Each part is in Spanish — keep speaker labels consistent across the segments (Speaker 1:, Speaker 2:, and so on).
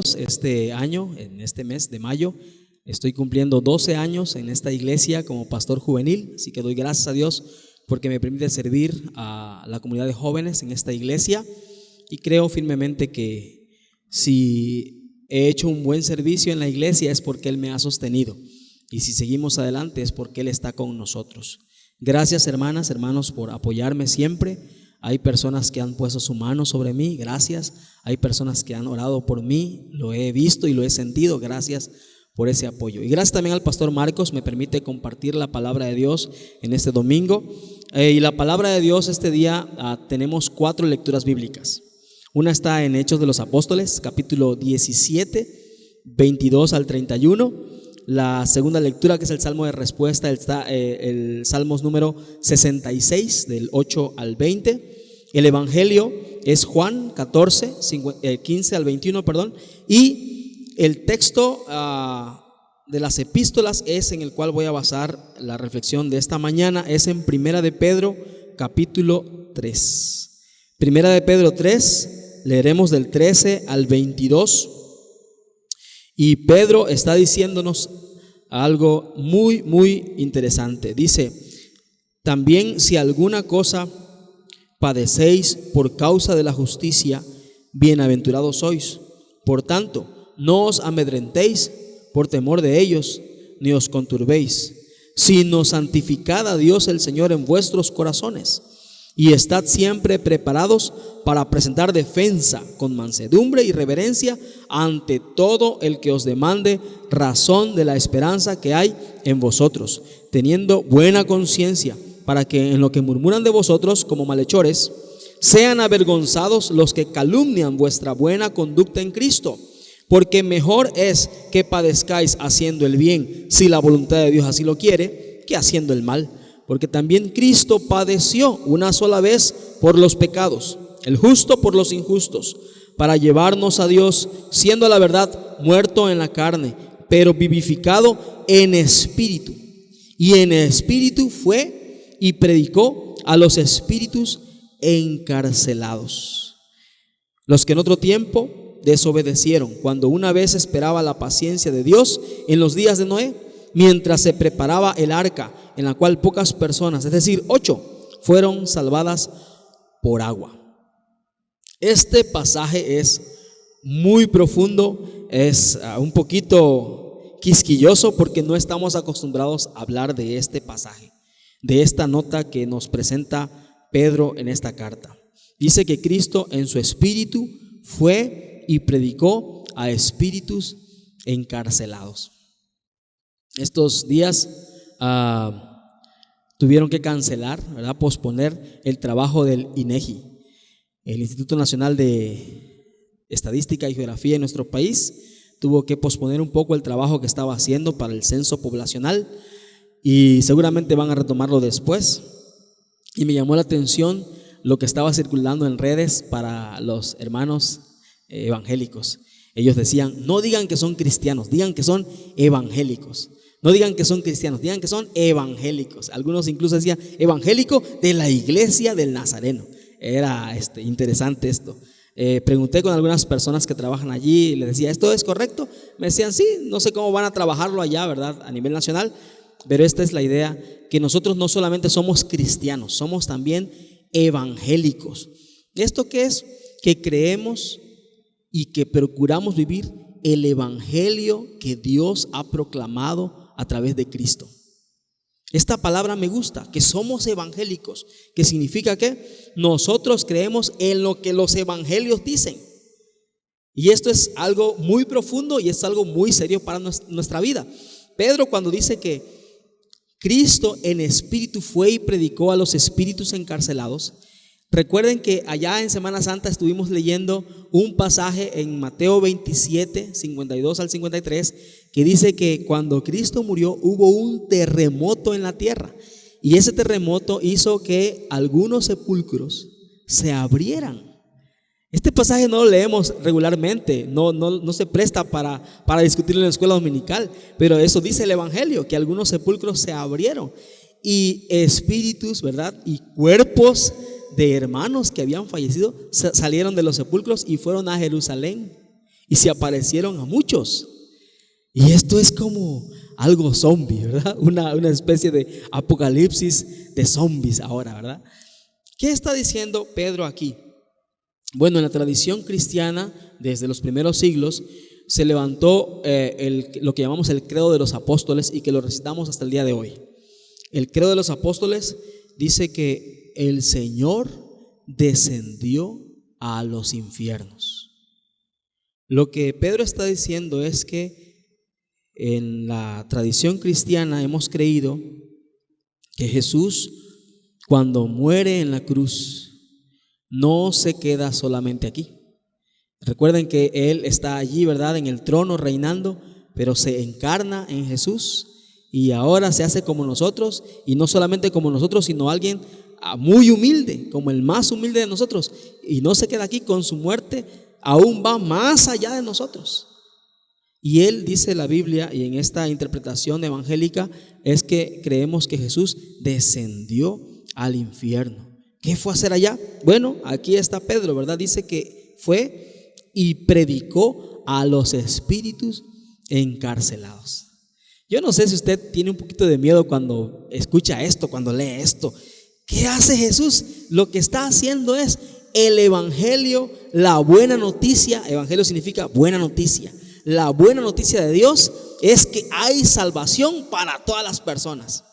Speaker 1: Dios, este año, en este mes de mayo, estoy cumpliendo 12 años en esta iglesia como pastor juvenil, así que doy gracias a Dios porque me permite servir a la comunidad de jóvenes en esta iglesia, y creo firmemente que si he hecho un buen servicio en la iglesia es porque Él me ha sostenido, y si seguimos adelante es porque Él está con nosotros. Gracias, hermanas, hermanos, por apoyarme siempre. Hay personas que han puesto su mano sobre mí, gracias. Hay personas que han orado por mí, lo he visto y lo he sentido, gracias por ese apoyo. Y gracias también al pastor Marcos, me permite compartir la palabra de Dios en este domingo. Y la palabra de Dios este día tenemos 4 lecturas bíblicas. Una está en Hechos de los Apóstoles, capítulo 17, 22 al 31. La segunda lectura, que es el Salmo de Respuesta, está el Salmos número 66, del 8 al 20. El Evangelio es Juan 14, 15 al 21, y el texto de las epístolas es en el cual voy a basar la reflexión de esta mañana, es en Primera de Pedro, capítulo 3. Primera de Pedro 3, leeremos del 13 al 22. Y Pedro está diciéndonos algo muy, muy interesante. Dice: también si alguna cosa padecéis por causa de la justicia, bienaventurados sois. Por tanto, no os amedrentéis por temor de ellos, ni os conturbéis, sino santificad a Dios el Señor en vuestros corazones, y estad siempre preparados para presentar defensa con mansedumbre y reverencia ante todo el que os demande razón de la esperanza que hay en vosotros, teniendo buena conciencia, para que en lo que murmuran de vosotros como malhechores, sean avergonzados los que calumnian vuestra buena conducta en Cristo. Porque mejor es que padezcáis haciendo el bien, si la voluntad de Dios así lo quiere, que haciendo el mal. Porque también Cristo padeció una sola vez por los pecados, el justo por los injustos, para llevarnos a Dios, siendo a la verdad muerto en la carne, pero vivificado en espíritu. Y en espíritu fue y predicó a los espíritus encarcelados, los que en otro tiempo desobedecieron, cuando una vez esperaba la paciencia de Dios en los días de Noé, mientras se preparaba el arca, en la cual pocas personas, es decir, 8, fueron salvadas por agua. Este pasaje es muy profundo, es un poquito quisquilloso porque no estamos acostumbrados a hablar de este pasaje, de esta nota que nos presenta Pedro en esta carta. Dice que Cristo en su espíritu fue y predicó a espíritus encarcelados. Estos días tuvieron que cancelar, ¿verdad?, posponer el trabajo del INEGI, el Instituto Nacional de Estadística y Geografía en nuestro país. Tuvo que posponer un poco el trabajo que estaba haciendo para el censo poblacional, y seguramente van a retomarlo después. Y me llamó la atención lo que estaba circulando en redes para los hermanos evangélicos. Ellos decían: no digan que son cristianos, digan que son evangélicos. No digan que son cristianos, digan que son evangélicos. Algunos incluso decían evangélico de la iglesia del Nazareno. Era interesante esto. Pregunté con algunas personas que trabajan allí y les decía: ¿esto es correcto? Me decían: sí, no sé cómo van a trabajarlo allá, ¿verdad?, a nivel nacional, pero esta es la idea, que nosotros no solamente somos cristianos, somos también evangélicos. ¿Esto qué es? Que creemos y que procuramos vivir el evangelio que Dios ha proclamado a través de Cristo. Esta palabra me gusta, que somos evangélicos, que significa que nosotros creemos en lo que los evangelios dicen. Y esto es algo muy profundo y es algo muy serio para nuestra vida. Pedro, cuando dice que Cristo en espíritu fue y predicó a los espíritus encarcelados, recuerden que allá en Semana Santa estuvimos leyendo un pasaje en Mateo 27, 52 al 53, que dice que cuando Cristo murió hubo un terremoto en la tierra, y ese terremoto hizo que algunos sepulcros se abrieran. Este pasaje no lo leemos regularmente, no se presta para discutirlo en la escuela dominical, pero eso dice el Evangelio, que algunos sepulcros se abrieron y espíritus, ¿verdad?, y cuerpos de hermanos que habían fallecido salieron de los sepulcros y fueron a Jerusalén. y se aparecieron a muchos. Y esto es como algo zombie, ¿verdad? Una especie de apocalipsis de zombies ahora, ¿verdad? ¿Qué está diciendo Pedro aquí? Bueno, en la tradición cristiana, desde los primeros siglos, se levantó lo que llamamos el credo de los apóstoles y que lo recitamos hasta el día de hoy. El credo de los apóstoles dice que el Señor descendió a los infiernos. Lo que Pedro está diciendo es que en la tradición cristiana hemos creído que Jesús, cuando muere en la cruz, no se queda solamente aquí. Recuerden que Él está allí, ¿verdad?, en el trono reinando, pero se encarna en Jesús y ahora se hace como nosotros, y no solamente como nosotros, sino alguien muy humilde, como el más humilde de nosotros, y no se queda aquí. Con su muerte aún va más allá de nosotros. Y Él, dice la Biblia, y en esta interpretación evangélica, es que creemos que Jesús descendió al infierno. ¿Qué fue a hacer allá? Bueno, aquí está Pedro, ¿verdad? Dice que fue y predicó a los espíritus encarcelados. Yo no sé si usted tiene un poquito de miedo cuando escucha esto, cuando lee esto. ¿Qué hace Jesús? Lo que está haciendo es el evangelio, la buena noticia. Evangelio significa buena noticia. La buena noticia de Dios es que hay salvación para todas las personas.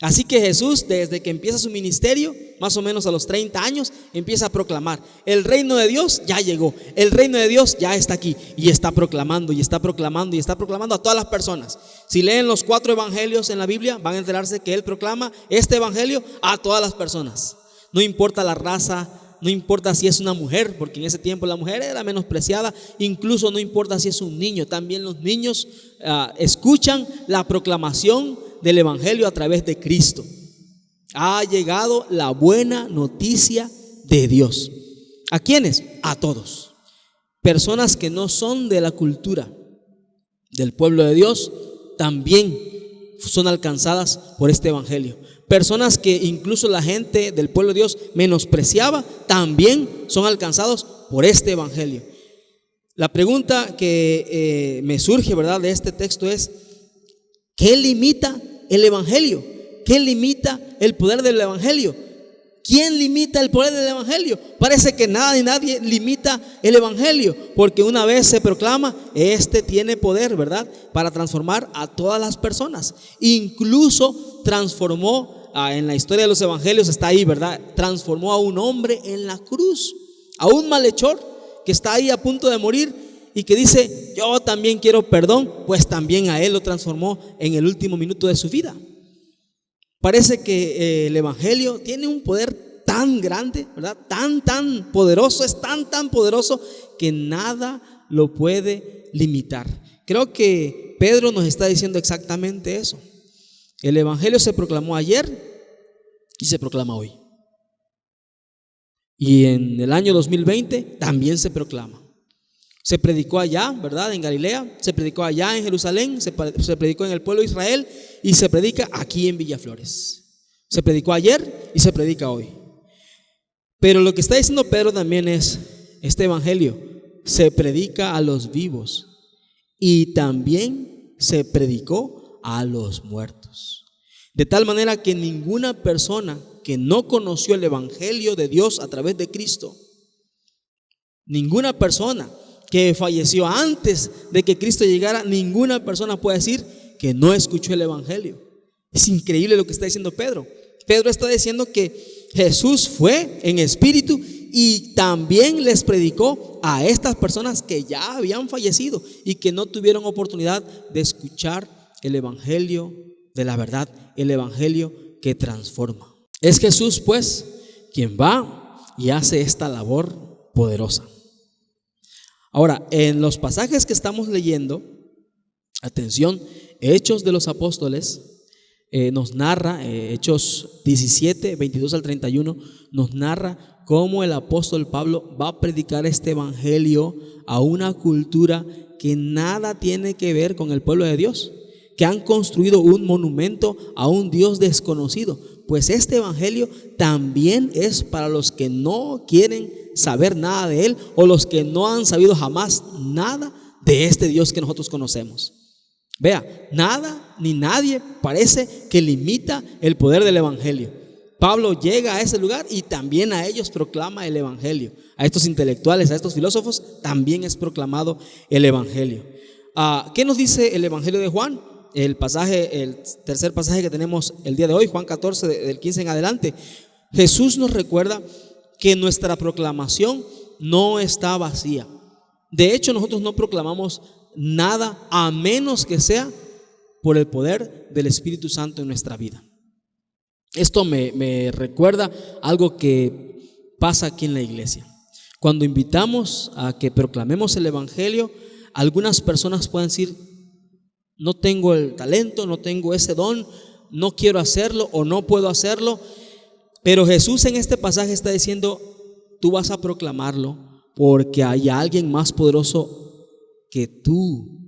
Speaker 1: Así que Jesús, desde que empieza su ministerio, más o menos a los 30 años, empieza a proclamar: el reino de Dios ya llegó, el reino de Dios ya está aquí. Y está proclamando, y está proclamando, y está proclamando a todas las personas. Si leen los 4 evangelios en la Biblia, van a enterarse que Él proclama este evangelio a todas las personas. No importa la raza, no importa si es una mujer, porque en ese tiempo la mujer era menospreciada. Incluso no importa si es un niño, también los niños escuchan la proclamación del evangelio a través de Cristo. Ha llegado la buena noticia de Dios. ¿A quiénes? A todos. Personas que no son de la cultura del pueblo de Dios también son alcanzadas por este evangelio. Personas que incluso la gente del pueblo de Dios menospreciaba también son alcanzados por este evangelio. La pregunta que me surge, ¿verdad?, de este texto es: ¿qué limita el evangelio? ¿Qué limita el poder del evangelio? ¿Quién limita el poder del evangelio? Parece que nada ni nadie limita el evangelio, porque una vez se proclama, este tiene poder, ¿verdad?, para transformar a todas las personas. Incluso transformó, en la historia de los evangelios está ahí, ¿verdad?, transformó a un hombre en la cruz, a un malhechor que está ahí a punto de morir y que dice: yo también quiero perdón. Pues también a él lo transformó en el último minuto de su vida. Parece que el evangelio tiene un poder tan grande, ¿verdad?, tan poderoso, es tan poderoso que nada lo puede limitar. Creo que Pedro nos está diciendo exactamente eso. El evangelio se proclamó ayer y se proclama hoy. Y en el año 2020 también se proclama. Se predicó allá, ¿verdad?, en Galilea, se predicó allá en Jerusalén, se predicó en el pueblo de Israel y se predica aquí en Villaflores. Se predicó ayer y se predica hoy. Pero lo que está diciendo Pedro también es: este evangelio se predica a los vivos y también se predicó a los muertos. De tal manera que ninguna persona que no conoció el evangelio de Dios a través de Cristo, ninguna persona que falleció antes de que Cristo llegara, ninguna persona puede decir que no escuchó el evangelio. Es increíble lo que está diciendo Pedro. Pedro está diciendo que Jesús fue en espíritu y también les predicó a estas personas que ya habían fallecido y que no tuvieron oportunidad de escuchar el evangelio de la verdad, el evangelio que transforma. Es Jesús, pues, quien va y hace esta labor poderosa. Ahora, en los pasajes que estamos leyendo, atención, Hechos de los Apóstoles nos narra, Hechos 17, 22 al 31, nos narra cómo el apóstol Pablo va a predicar este evangelio a una cultura que nada tiene que ver con el pueblo de Dios, que han construido un monumento a un Dios desconocido. Pues este evangelio también es para los que no quieren saber nada de Él, o los que no han sabido jamás nada de este Dios que nosotros conocemos. Vea, nada ni nadie parece que limita el poder del evangelio. Pablo llega a ese lugar y también a ellos proclama el evangelio. A estos intelectuales, a estos filósofos, también es proclamado el evangelio. ¿Qué nos dice el evangelio de Juan? El tercer pasaje que tenemos el día de hoy, Juan 14, del 15 en adelante. Jesús nos recuerda que nuestra proclamación no está vacía. De hecho, nosotros no proclamamos nada a menos que sea por el poder del Espíritu Santo en nuestra vida. Esto me recuerda algo que pasa aquí en la iglesia. Cuando invitamos a que proclamemos el evangelio, algunas personas pueden decir: no tengo el talento, no tengo ese don, no quiero hacerlo o no puedo hacerlo. Pero Jesús en este pasaje está diciendo: tú vas a proclamarlo porque hay alguien más poderoso que tú.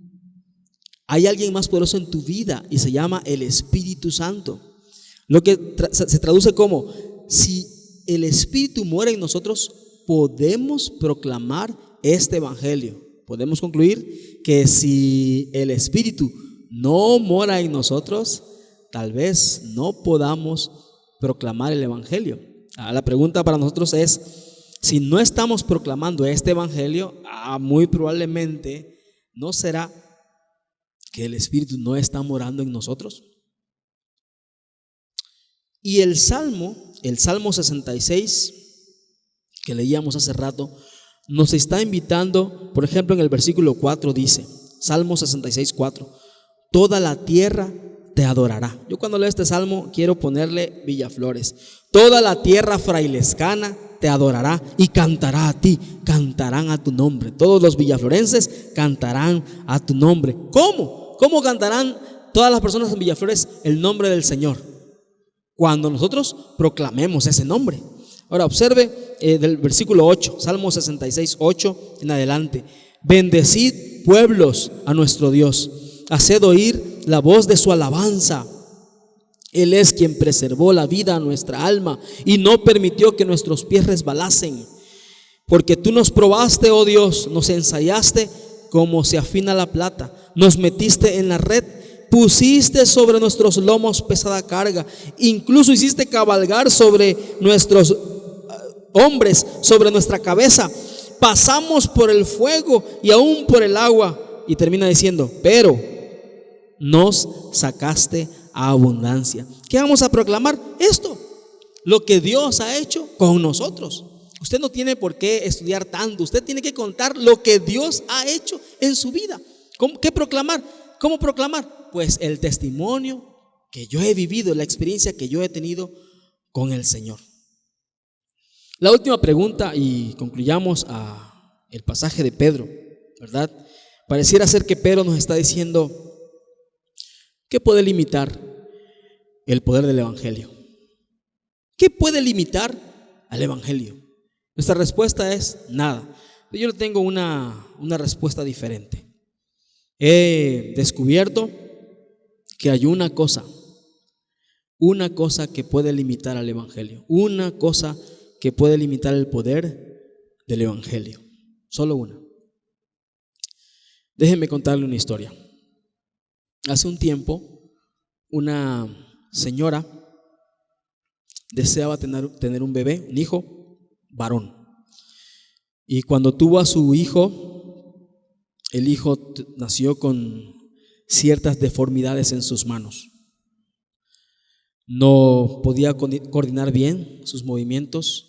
Speaker 1: Hay alguien más poderoso en tu vida y se llama el Espíritu Santo. Lo que se traduce como: si el Espíritu muere en nosotros, podemos proclamar este evangelio. Podemos concluir que si el Espíritu no mora en nosotros, tal vez no podamos proclamar el evangelio. La pregunta para nosotros es: si no estamos proclamando este evangelio, muy probablemente ¿no será que el Espíritu no está morando en nosotros? Y el Salmo 66 que leíamos hace rato nos está invitando. Por ejemplo, en el versículo 4 dice, Salmo 66, 4: toda la tierra te adorará. Yo cuando leo este salmo quiero ponerle Villaflores. Toda la tierra frailescana te adorará y cantará a ti, cantarán a tu nombre. Todos los villaflorenses cantarán a tu nombre. ¿Cómo? ¿Cómo cantarán todas las personas en Villaflores el nombre del Señor? Cuando nosotros proclamemos ese nombre. Ahora observe del versículo 8, Salmo 66, 8 en adelante: bendecid pueblos a nuestro Dios, haced oír la voz de su alabanza. Él es quien preservó la vida a nuestra alma y no permitió que nuestros pies resbalasen. Porque tú nos probaste, oh Dios, nos ensayaste como se afina la plata, nos metiste en la red, pusiste sobre nuestros lomos pesada carga, incluso hiciste cabalgar sobre nuestros hombres, sobre nuestra cabeza. Pasamos por el fuego y aún por el agua. Y termina diciendo: pero nos sacaste a abundancia. ¿Qué vamos a proclamar? Esto, lo que Dios ha hecho con nosotros. Usted no tiene por qué estudiar tanto, usted tiene que contar lo que Dios ha hecho en su vida. ¿Qué proclamar? ¿Cómo proclamar? Pues el testimonio que yo he vivido, la experiencia que yo he tenido con el Señor. La última pregunta, y concluyamos el pasaje de Pedro, ¿verdad? Pareciera ser que Pedro nos está diciendo: ¿qué puede limitar el poder del evangelio? ¿Qué puede limitar al evangelio? Nuestra respuesta es nada. Yo tengo una respuesta diferente. He descubierto que hay una cosa que puede limitar al evangelio, una cosa que puede limitar el poder del evangelio, solo una. Déjenme contarle una historia. Hace un tiempo, una señora deseaba tener un bebé, un hijo varón. Y cuando tuvo a su hijo, el hijo nació con ciertas deformidades en sus manos. No podía coordinar bien sus movimientos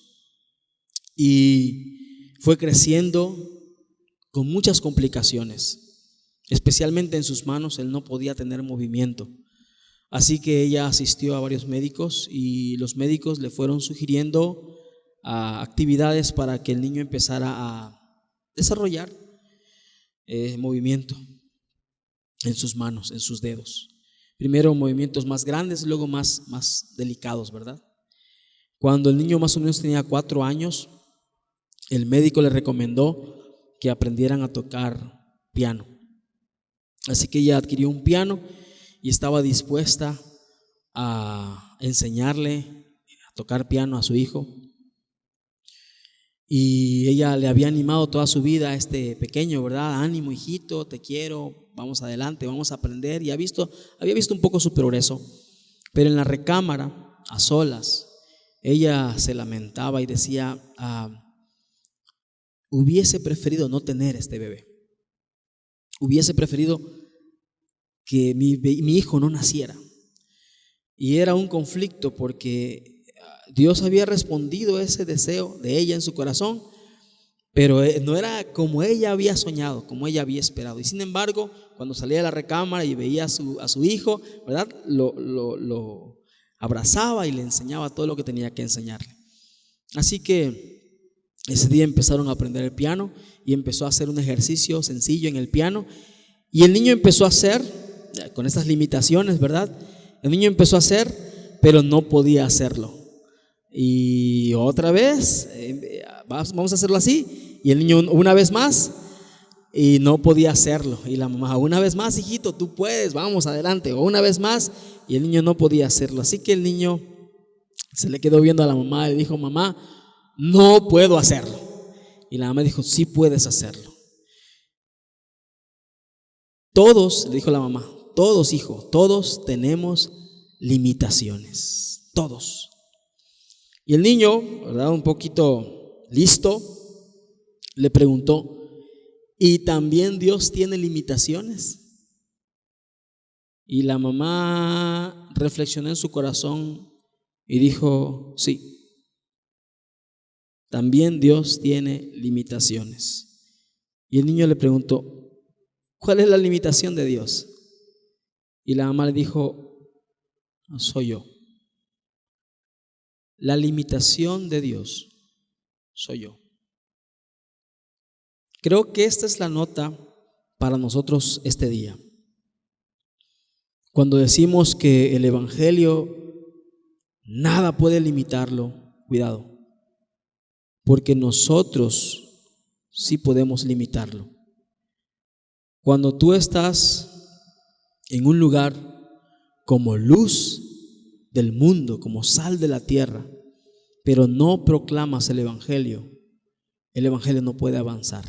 Speaker 1: y fue creciendo con muchas complicaciones, especialmente en sus manos. Él no podía tener movimiento. Así que ella asistió a varios médicos y los médicos le fueron sugiriendo actividades para que el niño empezara a desarrollar movimiento en sus manos, en sus dedos. Primero movimientos más grandes, luego más delicados, ¿verdad? Cuando el niño más o menos tenía 4 años, el médico le recomendó que aprendieran a tocar piano. Así que ella adquirió un piano y estaba dispuesta a enseñarle a tocar piano a su hijo. Y ella le había animado toda su vida a este pequeño, ¿verdad? Ánimo, hijito, te quiero, vamos adelante, vamos a aprender. Y había visto un poco su progreso, pero en la recámara, a solas, ella se lamentaba y decía, hubiese preferido no tener este bebé. Hubiese preferido que mi hijo no naciera. Y era un conflicto porque Dios había respondido ese deseo de ella en su corazón, pero no era como ella había soñado, como ella había esperado. Y sin embargo, cuando salía de la recámara y veía a su hijo, ¿verdad? Lo abrazaba y le enseñaba todo lo que tenía que enseñarle. Así que ese día empezaron a aprender el piano y empezó a hacer un ejercicio sencillo en el piano. Y el niño empezó a hacer, con estas limitaciones, ¿verdad? El niño empezó a hacer, pero no podía hacerlo. Y otra vez, vamos a hacerlo así. Y el niño una vez más, y no podía hacerlo. Y la mamá, una vez más, hijito, tú puedes, vamos adelante. O una vez más, y el niño no podía hacerlo. Así que el niño se le quedó viendo a la mamá y dijo, mamá, no puedo hacerlo. Y la mamá dijo, sí puedes hacerlo. Todos, le dijo la mamá, todos, hijo, todos tenemos limitaciones. Todos. Y el niño, ¿verdad? Un poquito listo, le preguntó, ¿y también Dios tiene limitaciones? Y la mamá reflexionó en su corazón y dijo, sí, también Dios tiene limitaciones. Y el niño le preguntó, ¿cuál es la limitación de Dios? Y la mamá le dijo, soy yo. La limitación de Dios soy yo. Creo que esta es la nota para nosotros este día. Cuando decimos que el evangelio nada puede limitarlo, cuidado, porque nosotros sí podemos limitarlo. Cuando tú estás en un lugar como luz del mundo, como sal de la tierra, pero no proclamas el evangelio no puede avanzar.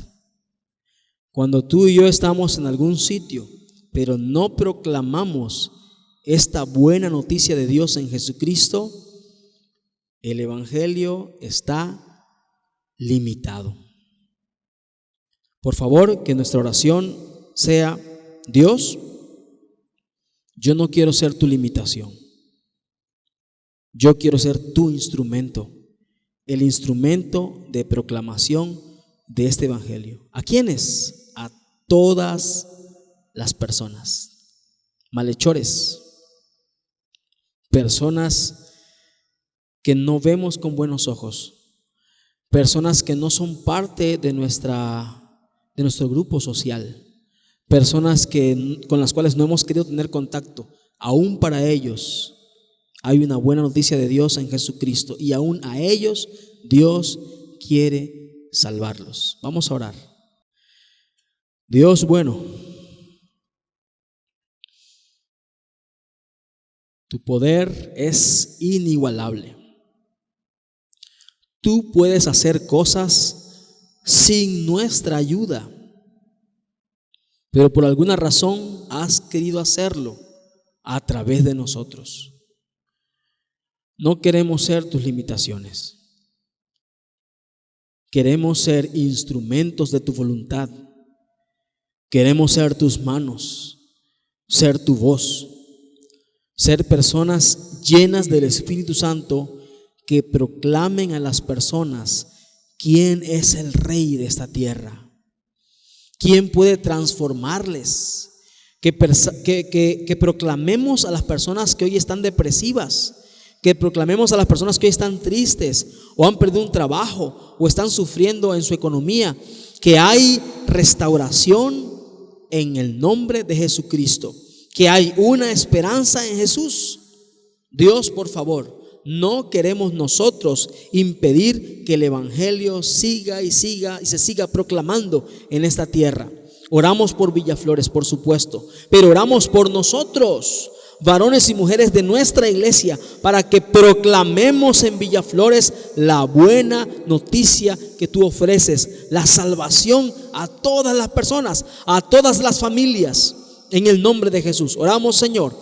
Speaker 1: Cuando tú y yo estamos en algún sitio, pero no proclamamos esta buena noticia de Dios en Jesucristo, el evangelio está limitado. Por favor, que nuestra oración sea, Dios, yo no quiero ser tu limitación. Yo quiero ser tu instrumento, el instrumento de proclamación de este evangelio. ¿A quiénes? A todas las personas. Malhechores, personas que no vemos con buenos ojos, personas que no son parte de nuestro grupo social, personas con las cuales no hemos querido tener contacto. Aún para ellos hay una buena noticia de Dios en Jesucristo y aún a ellos Dios quiere salvarlos. Vamos a orar. Dios bueno, tu poder es inigualable. Tú puedes hacer cosas sin nuestra ayuda, pero por alguna razón has querido hacerlo a través de nosotros. No queremos ser tus limitaciones. Queremos ser instrumentos de tu voluntad. Queremos ser tus manos, ser tu voz, ser personas llenas del Espíritu Santo que proclamen a las personas quién es el Rey de esta tierra, quién puede transformarles, que proclamemos a las personas que hoy están depresivas, que proclamemos a las personas que hoy están tristes o han perdido un trabajo o están sufriendo en su economía, que hay restauración en el nombre de Jesucristo, que hay una esperanza en Jesús. Dios, por favor, no queremos nosotros impedir que el evangelio siga y se siga proclamando en esta tierra. Oramos por Villaflores, por supuesto, pero oramos por nosotros. varones y mujeres de nuestra iglesia, para que proclamemos en Villaflores la buena noticia que tú ofreces, la salvación a todas las personas, a todas las familias, en el nombre de Jesús. Oramos, Señor,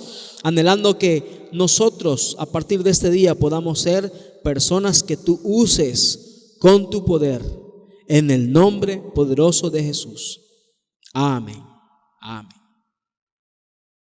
Speaker 1: anhelando que nosotros a partir de este día podamos ser personas que tú uses con tu poder, en el nombre poderoso de Jesús. Amén. Amén.